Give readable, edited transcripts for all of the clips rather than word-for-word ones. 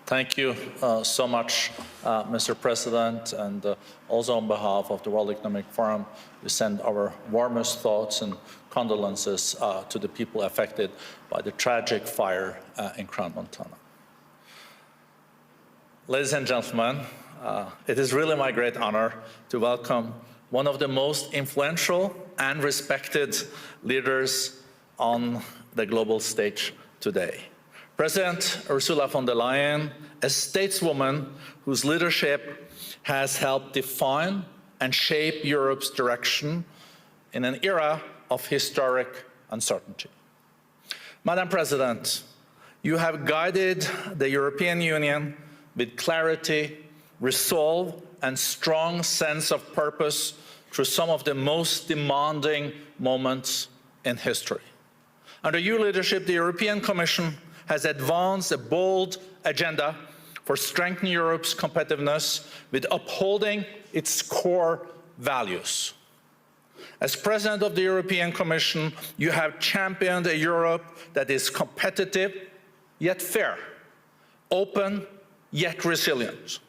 Thank you so much, Mr. President, and also on behalf of the World Economic Forum, we send our warmest thoughts and condolences to the people affected by the tragic fire in Crown, Montana. Ladies and gentlemen, it is really my great honor to welcome one of the most influential and respected leaders on the global stage today. President Ursula von der Leyen, a stateswoman whose leadership has helped define and shape Europe's direction in an era of historic uncertainty. Madam President, you have guided the European Union with clarity, resolve, and strong sense of purpose through some of the most demanding moments in history. Under your leadership, the European Commission has advanced a bold agenda for strengthening Europe's competitiveness with upholding its core values. As President of the European Commission, you have championed a Europe that is competitive yet fair, open yet resilient.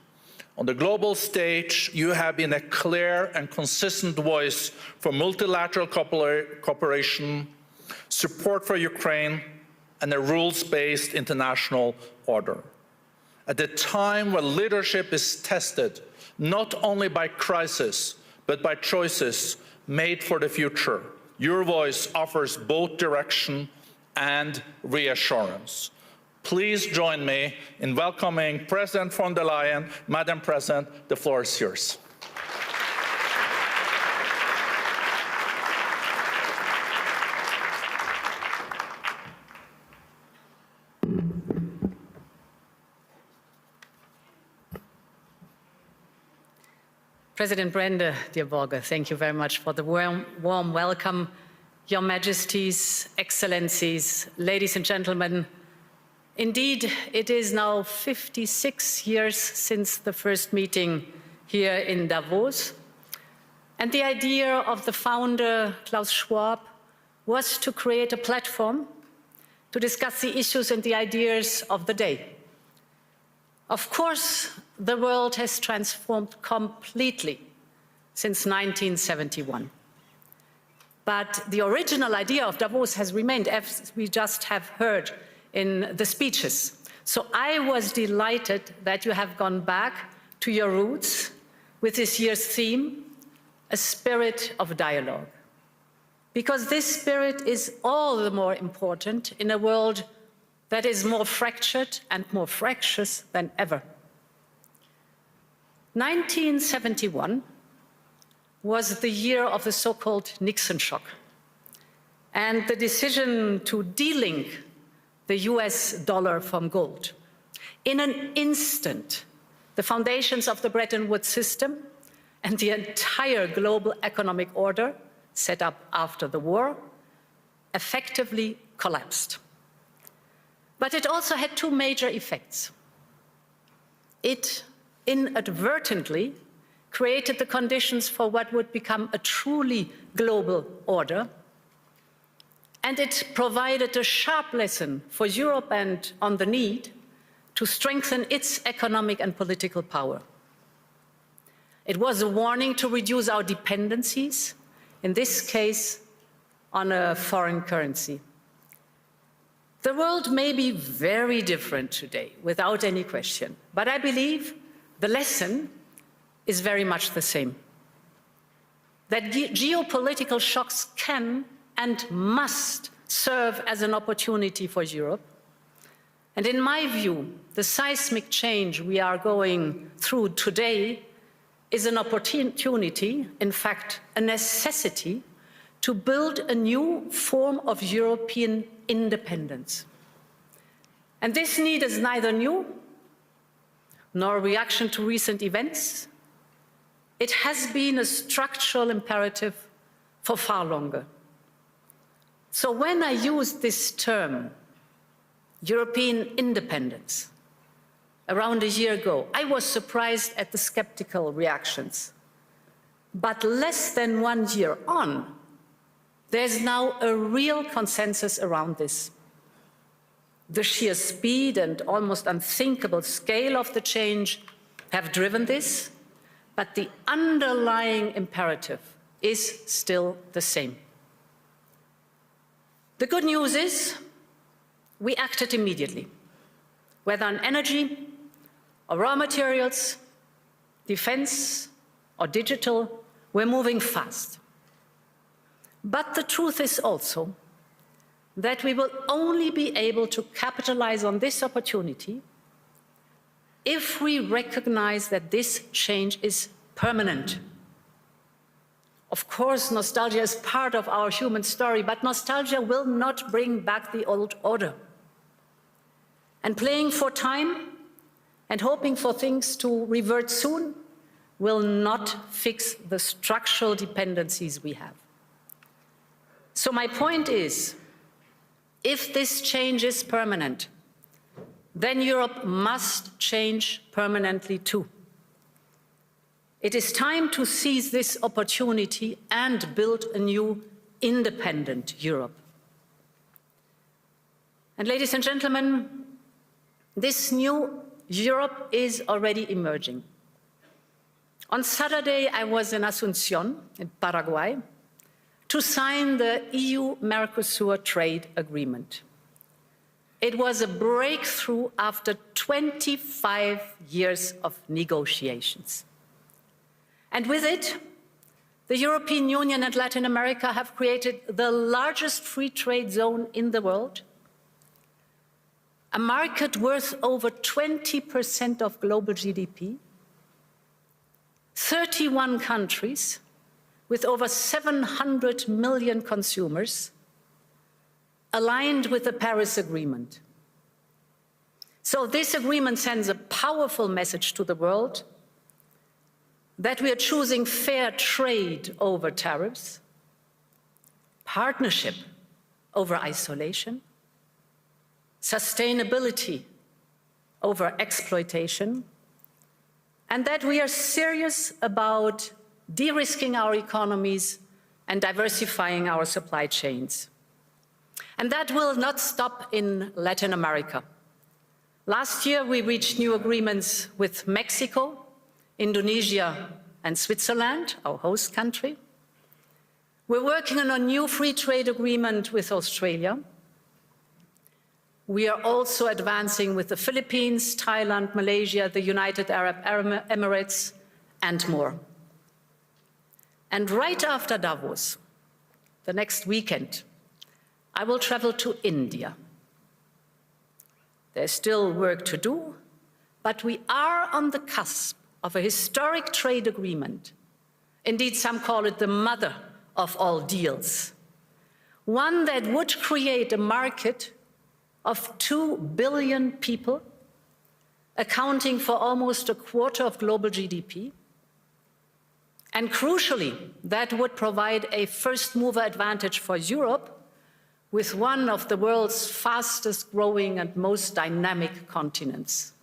On the global stage, you have been a clear and consistent voice for multilateral cooperation, support for Ukraine, and a rules-based international order. At a time when leadership is tested not only by crisis, but by choices made for the future, your voice offers both direction and reassurance. Please join me in welcoming President von der Leyen. Madam President, the floor is yours. President Brende, dear Volker, thank you very much for the warm welcome. Your Majesties, Excellencies, ladies and gentlemen, indeed, it is now 56 years since the first meeting here in Davos. And the idea of the founder, Klaus Schwab, was to create a platform to discuss the issues and the ideas of the day. Of course, the world has transformed completely since 1971. But the original idea of Davos has remained, as we just have heard in the speeches. So I was delighted that you have gone back to your roots with this year's theme, a spirit of dialogue. Because this spirit is all the more important in a world that is more fractured and more fractious than ever. 1971 was the year of the so-called Nixon shock and the decision to de-link the US dollar from gold. In an instant, the foundations of the Bretton Woods system and the entire global economic order set up after the war effectively collapsed. But it also had two major effects. It inadvertently created the conditions for what would become a truly global order, and it provided a sharp lesson for Europe and on the need to strengthen its economic and political power. It was a warning to reduce our dependencies, in this case, on a foreign currency. The world may be very different today, without any question, but I believe the lesson is very much the same. That geopolitical shocks can and must serve as an opportunity for Europe. And in my view, the seismic change we are going through today is an opportunity, in fact, a necessity, to build a new form of European independence. And this need is neither new nor a reaction to recent events. It has been a structural imperative for far longer. So when I used this term, European independence, around a year ago, I was surprised at the skeptical reactions. But less than 1 year on, there's now a real consensus around this. The sheer speed and almost unthinkable scale of the change have driven this, but the underlying imperative is still the same. The good news is we acted immediately, whether on energy or raw materials, defense or digital, we're moving fast. But the truth is also that we will only be able to capitalize on this opportunity if we recognize that this change is permanent. Of course, nostalgia is part of our human story, but nostalgia will not bring back the old order. And playing for time and hoping for things to revert soon will not fix the structural dependencies we have. So my point is, if this change is permanent, then Europe must change permanently too. It is time to seize this opportunity and build a new independent Europe. And ladies and gentlemen, this new Europe is already emerging. On Saturday, I was in Asunción, in Paraguay, to sign the EU-Mercosur trade agreement. It was a breakthrough after 25 years of negotiations. And with it, the European Union and Latin America have created the largest free trade zone in the world, a market worth over 20% of global GDP, 31 countries with over 700 million consumers aligned with the Paris Agreement. So this agreement sends a powerful message to the world that we are choosing fair trade over tariffs, partnership over isolation, sustainability over exploitation, and that we are serious about de-risking our economies and diversifying our supply chains. And that will not stop in Latin America. Last year, we reached new agreements with Mexico, Indonesia, and Switzerland, our host country. We're working on a new free trade agreement with Australia. We are also advancing with the Philippines, Thailand, Malaysia, the United Arab Emirates, and more. And right after Davos, the next weekend, I will travel to India. There's still work to do, but we are on the cusp of a historic trade agreement. Indeed, some call it the mother of all deals. One that would create a market of 2 billion people, accounting for almost a quarter of global GDP. And crucially, that would provide a first-mover advantage for Europe with one of the world's fastest growing and most dynamic continents.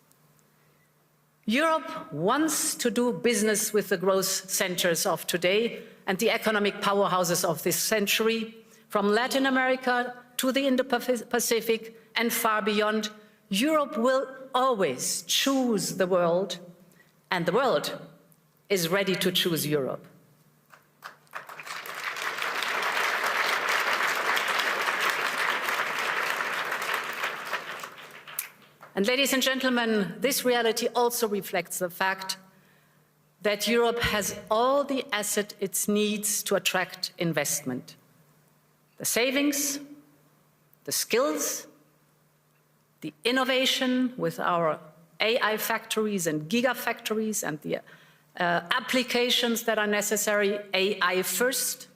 Europe wants to do business with the growth centers of today and the economic powerhouses of this century, from Latin America to the Indo-Pacific and far beyond. Europe will always choose the world, and the world is ready to choose Europe. And ladies and gentlemen, this reality also reflects the fact that Europe has all the assets it needs to attract investment. The savings, the skills, the innovation with our AI factories and gigafactories and the applications that are necessary, AI first.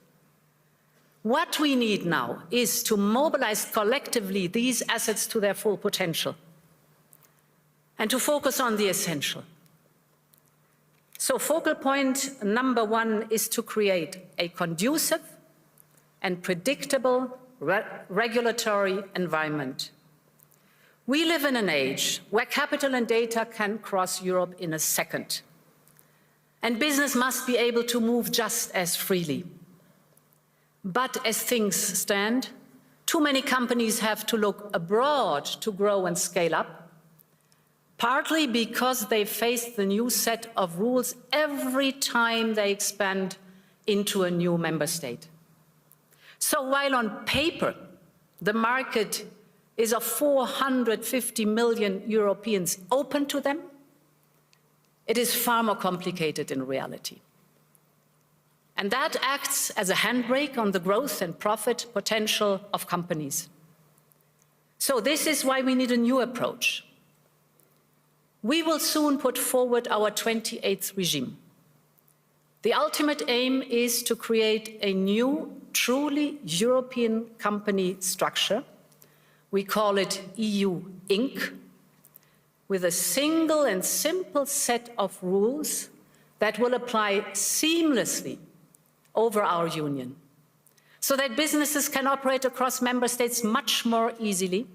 What we need now is to mobilize collectively these assets to their full potential and to focus on the essential. So focal point number one is to create a conducive and predictable regulatory environment. We live in an age where capital and data can cross Europe in a second. And business must be able to move just as freely. But as things stand, Too many companies have to look abroad to grow and scale up, partly because they face the new set of rules every time they expand into a new member state. So while on paper, the market is of 450 million Europeans open to them, it is far more complicated in reality. And that acts as a handbrake on the growth and profit potential of companies. So this is why we need a new approach. We will soon put forward our 28th regime. The ultimate aim is to create a new, truly European company structure. We call it EU Inc., with a single and simple set of rules that will apply seamlessly over our union, so that businesses can operate across member states much more easily.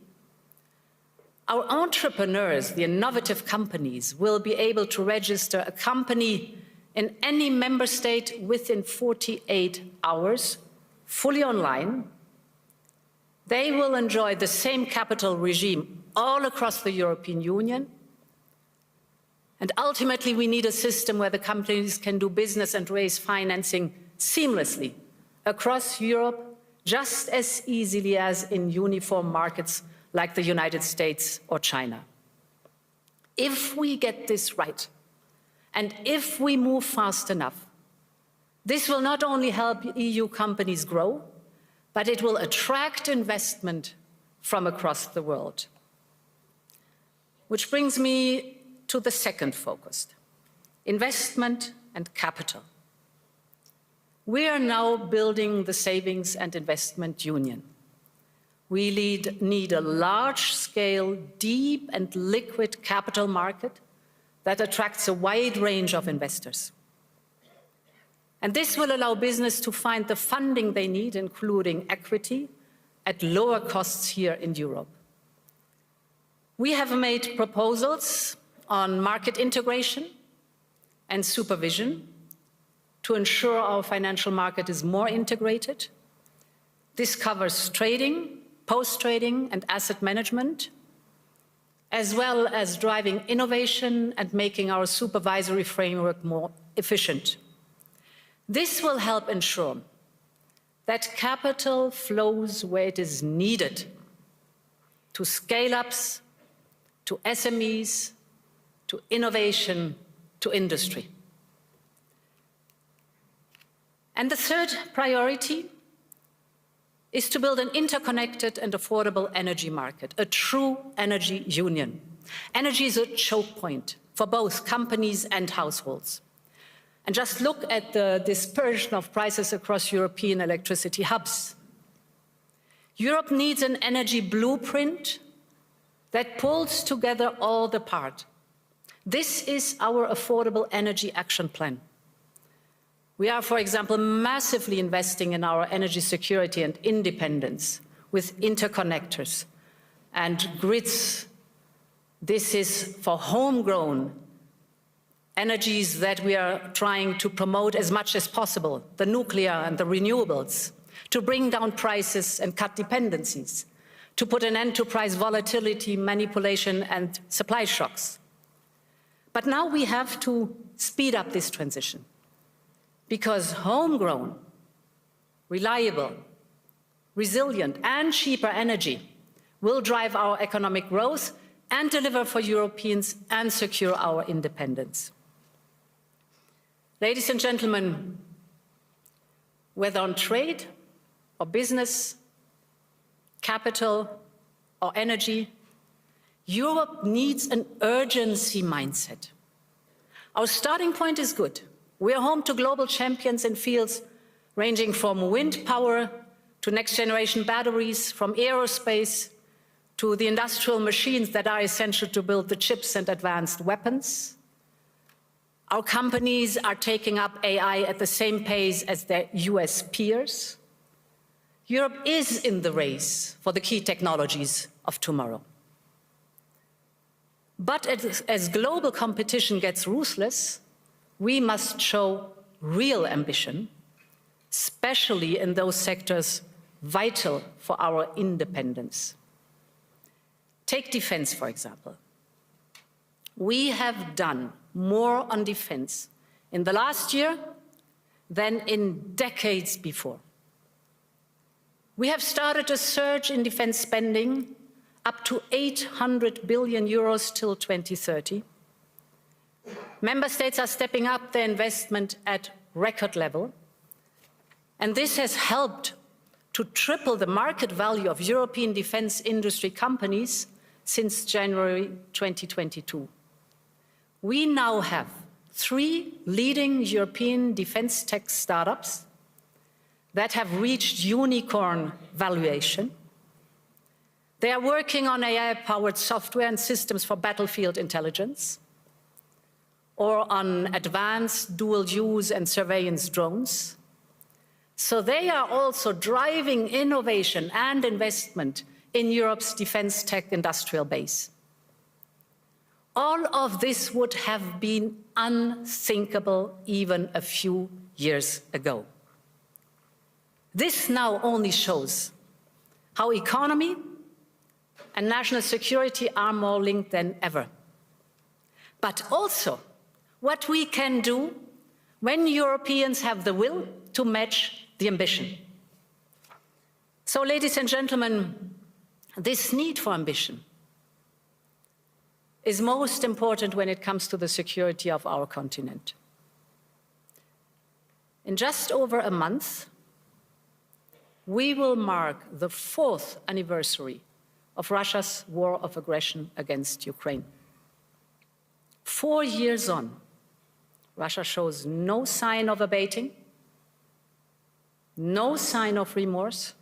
Our entrepreneurs, the innovative companies, will be able to register a company in any member state within 48 hours, fully online. They will enjoy the same capital regime all across the European Union. And ultimately, we need a system where the companies can do business and raise financing seamlessly across Europe, just as easily as in uniform markets like the United States or China. If we get this right, and if we move fast enough, this will not only help EU companies grow, but it will attract investment from across the world. Which brings me to the second focus, investment and capital. We are now building the Savings and Investment Union. We need a large-scale, deep and liquid capital market that attracts a wide range of investors. And this will allow business to find the funding they need, including equity, at lower costs here in Europe. We have made proposals on market integration and supervision to ensure our financial market is more integrated. This covers trading, post-trading and asset management, as well as driving innovation and making our supervisory framework more efficient. This will help ensure that capital flows where it is needed, to scale-ups, to SMEs, to innovation, to industry. And the third priority is to build an interconnected and affordable energy market, a true energy union. Energy is a choke point for both companies and households. And just look at the dispersion of prices across European electricity hubs. Europe needs an energy blueprint that pulls together all the parts. This is our Affordable Energy Action Plan. We are, for example, massively investing in our energy security and independence with interconnectors and grids. This is for homegrown energies that we are trying to promote as much as possible, the nuclear and the renewables, to bring down prices and cut dependencies, to put an end to price volatility, manipulation and supply shocks. But now we have to speed up this transition, because homegrown, reliable, resilient and cheaper energy will drive our economic growth and deliver for Europeans and secure our independence. Ladies and gentlemen, whether on trade or business, capital or energy, Europe needs an urgency mindset. Our starting point is good. We are home to global champions in fields ranging from wind power to next-generation batteries, from aerospace to the industrial machines that are essential to build the chips and advanced weapons. Our companies are taking up AI at the same pace as their US peers. Europe is in the race for the key technologies of tomorrow. But as global competition gets ruthless, we must show real ambition, especially in those sectors vital for our independence. Take defense, for example. We have done more on defense in the last year than in decades before. We have started a surge in defense spending up to 800 billion euros till 2030. Member states are stepping up their investment at record level, and this has helped to triple the market value of European defense industry companies since January 2022. We now have 3 leading European defense tech startups that have reached unicorn valuation. They are working on AI-powered software and systems for battlefield intelligence, or on advanced dual-use and surveillance drones. So they are also driving innovation and investment in Europe's defense tech industrial base. All of this would have been unthinkable even a few years ago. This now only shows how economy and national security are more linked than ever. But also what we can do when Europeans have the will to match the ambition. So, ladies and gentlemen, this need for ambition is most important when it comes to the security of our continent. In just over a month, we will mark the 4th anniversary of Russia's war of aggression against Ukraine. 4 years on, Russia shows no sign of abating, no sign of remorse,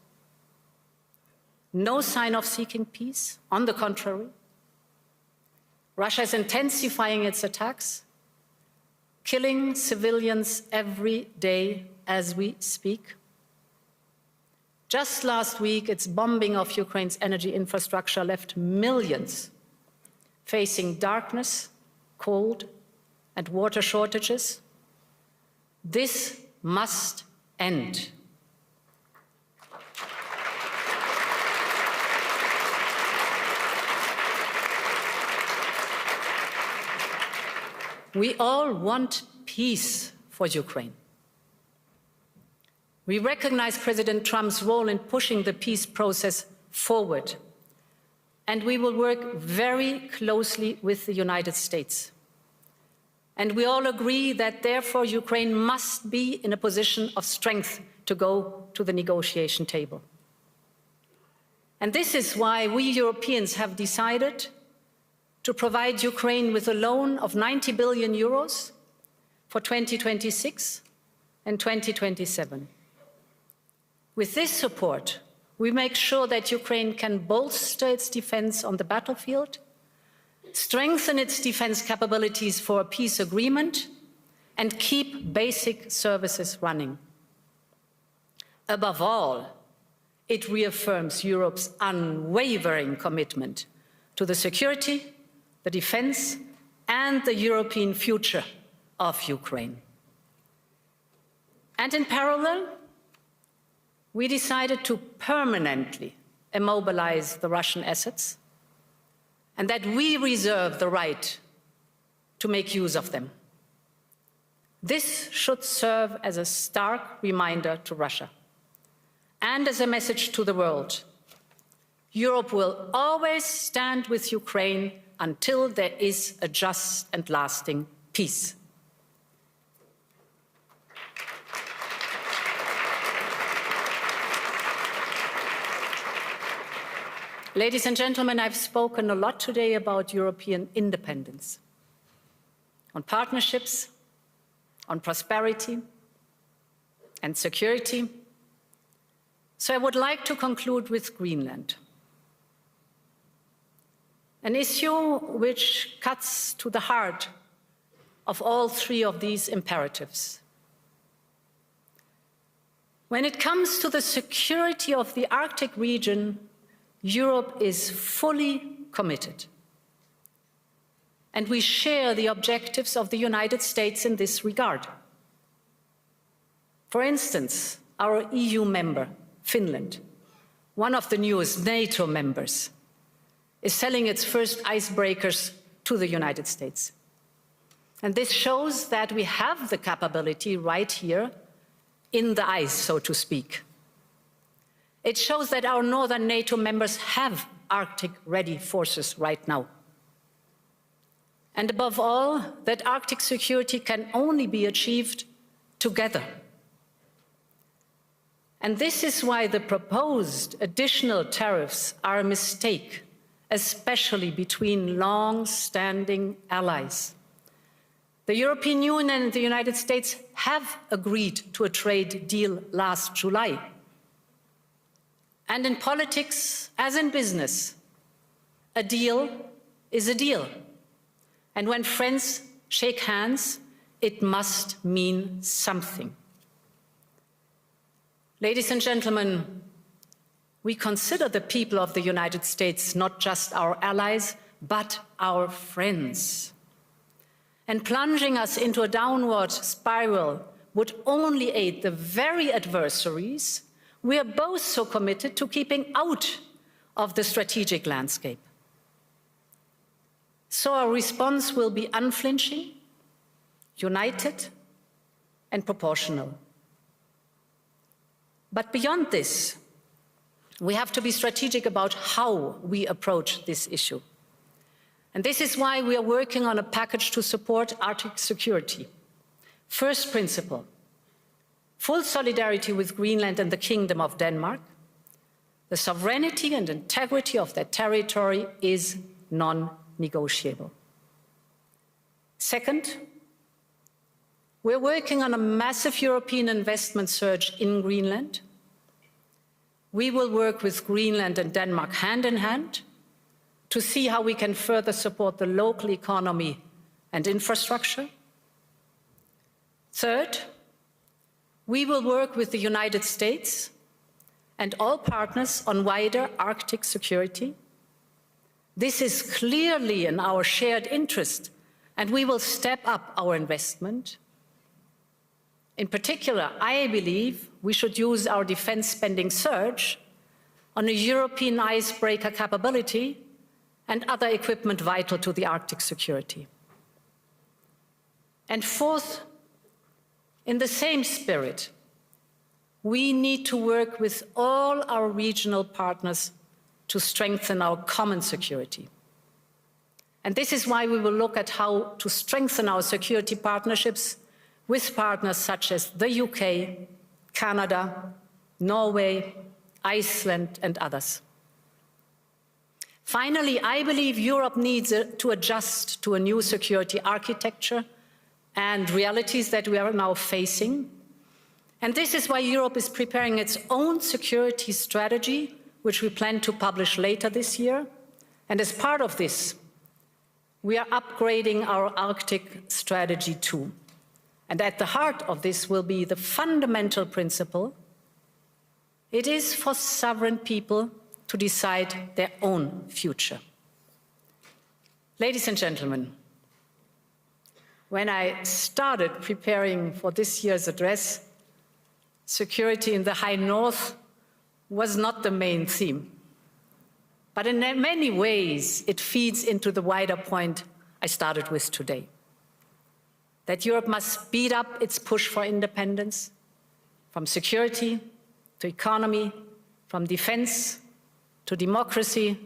no sign of seeking peace. On the contrary, Russia is intensifying its attacks, killing civilians every day as we speak. Just last week, its bombing of Ukraine's energy infrastructure left millions facing darkness, cold, and water shortages. This must end. We all want peace for Ukraine. We recognize President Trump's role in pushing the peace process forward, and we will work very closely with the United States. And we all agree that, therefore, Ukraine must be in a position of strength to go to the negotiation table. And this is why we Europeans have decided to provide Ukraine with a loan of 90 billion euros for 2026 and 2027. With this support, we make sure that Ukraine can bolster its defense on the battlefield, strengthen its defense capabilities for a peace agreement, and keep basic services running. Above all, it reaffirms Europe's unwavering commitment to the security, the defense, and the European future of Ukraine. And in parallel, we decided to permanently immobilize the Russian assets, and that we reserve the right to make use of them. This should serve as a stark reminder to Russia and as a message to the world. Europe will always stand with Ukraine until there is a just and lasting peace. Ladies and gentlemen, I've spoken a lot today about European independence, on partnerships, on prosperity and security. So I would like to conclude with Greenland, an issue which cuts to the heart of all 3 of these imperatives. When it comes to the security of the Arctic region, Europe is fully committed. And we share the objectives of the United States in this regard. For instance, our EU member Finland, one of the newest NATO members, is selling its first icebreakers to the United States. And this shows that we have the capability right here in the ice, so to speak. It shows that our northern NATO members have Arctic-ready forces right now. And above all, that Arctic security can only be achieved together. And this is why the proposed additional tariffs are a mistake, especially between long-standing allies. The European Union and the United States have agreed to a trade deal last July. And in politics, as in business, a deal is a deal. And when friends shake hands, it must mean something. Ladies and gentlemen, we consider the people of the United States not just our allies, but our friends. And plunging us into a downward spiral would only aid the very adversaries we are both so committed to keeping out of the strategic landscape. So our response will be unflinching, united, and proportional. But beyond this, we have to be strategic about how we approach this issue. And this is why we are working on a package to support Arctic security. First principle, full solidarity with Greenland and the Kingdom of Denmark. The sovereignty and integrity of their territory is non-negotiable. Second, we're working on a massive European investment surge in Greenland. We will work with Greenland and Denmark hand in hand to see how we can further support the local economy and infrastructure. Third, we will work with the United States and all partners on wider Arctic security. This is clearly in our shared interest, and we will step up our investment. In particular, I believe we should use our defense spending surge on a European icebreaker capability and other equipment vital to the Arctic security. And fourth, in the same spirit, we need to work with all our regional partners to strengthen our common security. And this is why we will look at how to strengthen our security partnerships with partners such as the UK, Canada, Norway, Iceland, and others. Finally, I believe Europe needs to adjust to a new security architecture and realities that we are now facing. And this is why Europe is preparing its own security strategy, which we plan to publish later this year. And as part of this, we are upgrading our Arctic strategy too. And at the heart of this will be the fundamental principle: it is for sovereign people to decide their own future. Ladies and gentlemen, when I started preparing for this year's address, security in the High North was not the main theme. But in many ways, it feeds into the wider point I started with today. That Europe must speed up its push for independence, from security to economy, from defense to democracy,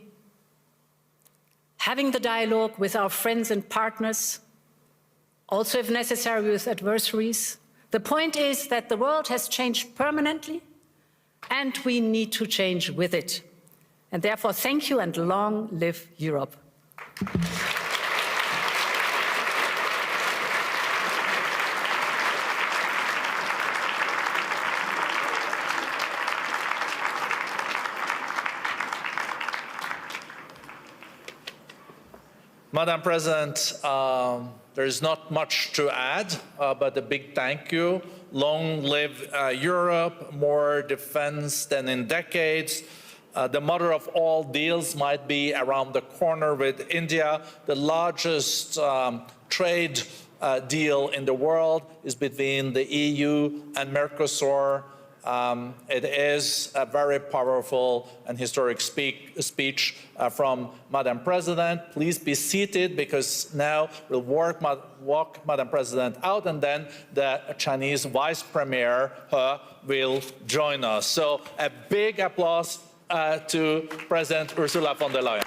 having the dialogue with our friends and partners, also if necessary with adversaries. The point is that the world has changed permanently, and we need to change with it. And therefore, thank you and long live Europe. Madam President, there is not much to add, but a big thank you. Long live Europe, more defense than in decades. The mother of all deals might be around the corner with India. The largest trade deal in the world is between the EU and Mercosur. It is a very powerful and historic speech from Madam President. Please be seated, because now we'll walk Madam President out, and then the Chinese Vice Premier He will join us. So a big applause to President Ursula von der Leyen.